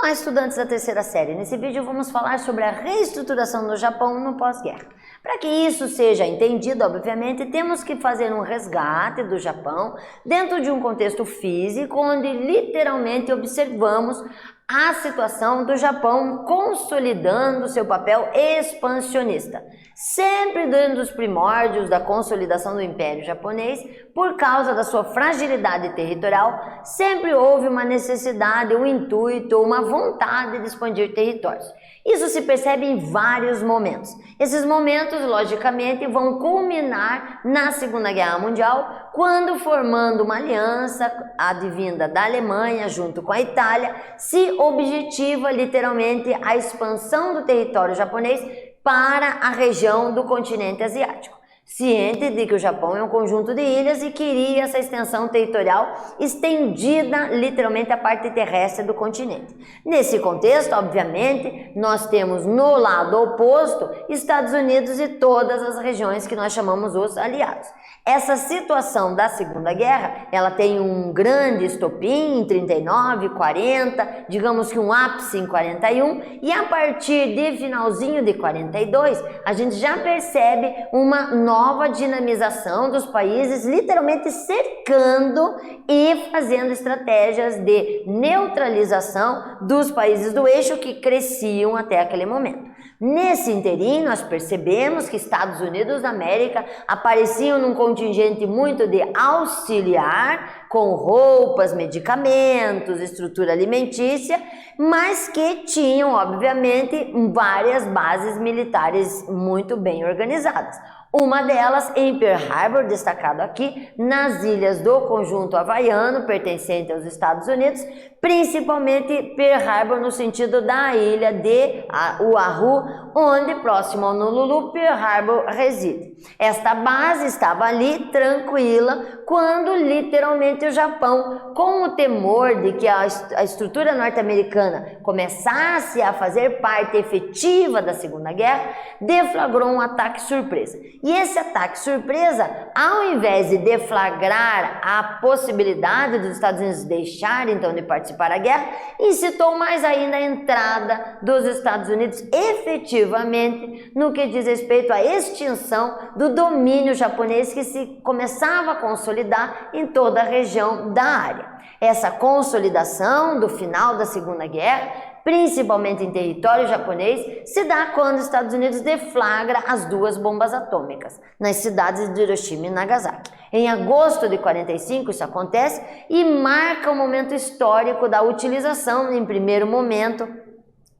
Olá, estudantes da terceira série. Nesse vídeo vamos falar sobre a reestruturação do Japão no pós-guerra. Para que isso seja entendido, obviamente, temos que fazer um resgate do Japão dentro de um contexto físico, onde literalmente observamos a situação do Japão consolidando seu papel expansionista. Sempre dentro dos primórdios da consolidação do Império Japonês, por causa da sua fragilidade territorial, sempre houve uma necessidade, um intuito, uma vontade de expandir territórios. Isso se percebe em vários momentos. Esses momentos, logicamente, vão culminar na Segunda Guerra Mundial, quando, formando uma aliança advinda da Alemanha junto com a Itália, se objetiva literalmente a expansão do território japonês para a região do continente asiático. Ciente de que o Japão é um conjunto de ilhas e queria essa extensão territorial estendida literalmente à parte terrestre do continente. Nesse contexto, obviamente, nós temos no lado oposto Estados Unidos e todas as regiões que nós chamamos os aliados. Essa situação da Segunda Guerra, ela tem um grande estopim em 39, 40, digamos que um ápice em 41, e a partir de finalzinho de 42, a gente já percebe uma nova dinamização dos países, literalmente cercando e fazendo estratégias de neutralização dos países do eixo que cresciam até aquele momento. Nesse inteirinho, nós percebemos que Estados Unidos da América apareciam num contingente muito de auxiliar, com roupas, medicamentos, estrutura alimentícia, mas que tinham, obviamente, várias bases militares muito bem organizadas. Uma delas em Pearl Harbor, destacado aqui, nas ilhas do conjunto havaiano, pertencente aos Estados Unidos, principalmente Pearl Harbor no sentido da ilha de Oahu, onde, próximo ao Honolulu, Pearl Harbor reside. Esta base estava ali tranquila quando literalmente o Japão, com o temor de que a estrutura norte-americana começasse a fazer parte efetiva da Segunda Guerra, deflagrou um ataque surpresa. E esse ataque surpresa, ao invés de deflagrar a possibilidade dos Estados Unidos deixarem então de participar da guerra, incitou mais ainda a entrada dos Estados Unidos efetivamente no que diz respeito à extinção do domínio japonês que se começava a consolidar em toda a região da área. Essa consolidação do final da Segunda Guerra, principalmente em território japonês, se dá quando os Estados Unidos deflagra as duas bombas atômicas nas cidades de Hiroshima e Nagasaki. Em agosto de 45 isso acontece e marca o momento histórico da utilização, em primeiro momento,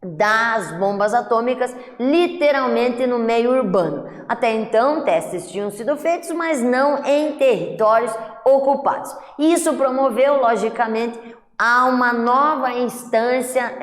das bombas atômicas literalmente no meio urbano. Até então, testes tinham sido feitos, mas não em territórios ocupados. Isso promoveu, logicamente, a uma nova instância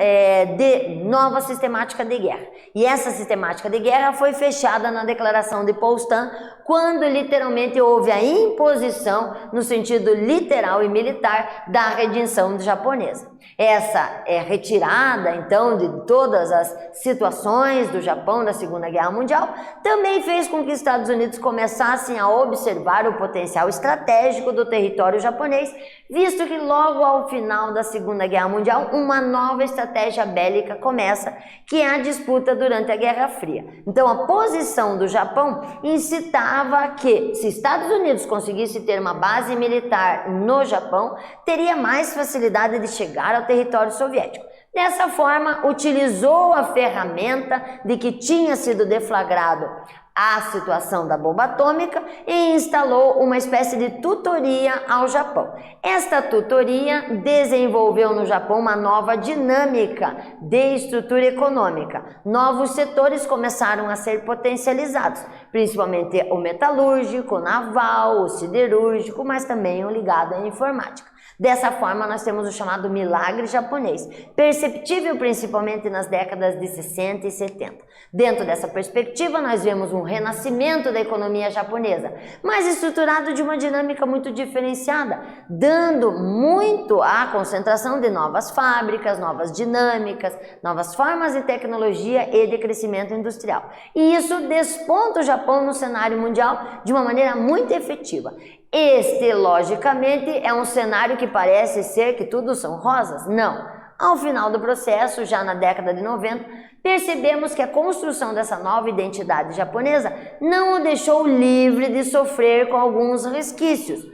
de nova sistemática de guerra. E essa sistemática de guerra foi fechada na Declaração de Potsdam, quando literalmente houve a imposição, no sentido literal e militar, da rendição japonesa. Essa retirada, então, de todas as situações do Japão da Segunda Guerra Mundial, também fez com que os Estados Unidos começassem a observar o potencial estratégico do território japonês, visto que logo ao final da Segunda Guerra Mundial, uma nova estratégia bélica começa, que é a disputa durante a Guerra Fria. Então, a posição do Japão incitava que, se Estados Unidos conseguisse ter uma base militar no Japão, teria mais facilidade de chegar ao território soviético. Dessa forma, utilizou a ferramenta de que tinha sido deflagrado a situação da bomba atômica e instalou uma espécie de tutoria ao Japão. Esta tutoria desenvolveu no Japão uma nova dinâmica de estrutura econômica. Novos setores começaram a ser potencializados, principalmente o metalúrgico, o naval, o siderúrgico, mas também o ligado à informática. Dessa forma, nós temos o chamado milagre japonês, perceptível principalmente nas décadas de 60 e 70. Dentro dessa perspectiva, nós vemos um renascimento da economia japonesa, mas estruturado de uma dinâmica muito diferenciada, dando muito à concentração de novas fábricas, novas dinâmicas, novas formas de tecnologia e de crescimento industrial. E isso desponta o Japão no cenário mundial de uma maneira muito efetiva. Este, logicamente, é um cenário que parece ser que tudo são rosas? Não. Ao final do processo, já na década de 90, percebemos que a construção dessa nova identidade japonesa não o deixou livre de sofrer com alguns resquícios.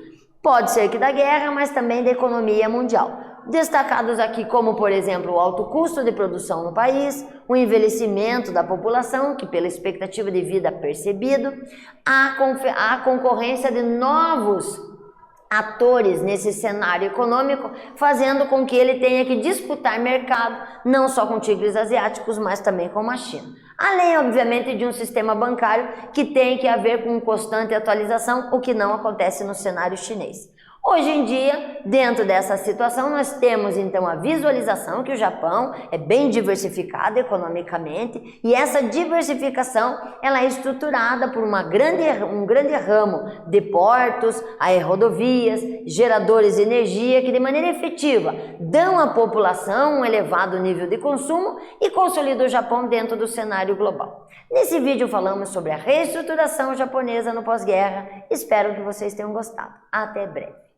Pode ser que da guerra, mas também da economia mundial. Destacados aqui como, por exemplo, o alto custo de produção no país, o envelhecimento da população, que pela expectativa de vida percebido, a concorrência de novos atores nesse cenário econômico, fazendo com que ele tenha que disputar mercado, não só com tigres asiáticos, mas também com a China. Além, obviamente, de um sistema bancário que tem que haver com constante atualização, o que não acontece no cenário chinês. Hoje em dia, dentro dessa situação, nós temos então a visualização que o Japão é bem diversificado economicamente e essa diversificação ela é estruturada por um grande ramo de portos, aerodovias, geradores de energia que de maneira efetiva dão à população um elevado nível de consumo e consolidam o Japão dentro do cenário global. Nesse vídeo falamos sobre a reestruturação japonesa no pós-guerra, espero que vocês tenham gostado. Até breve.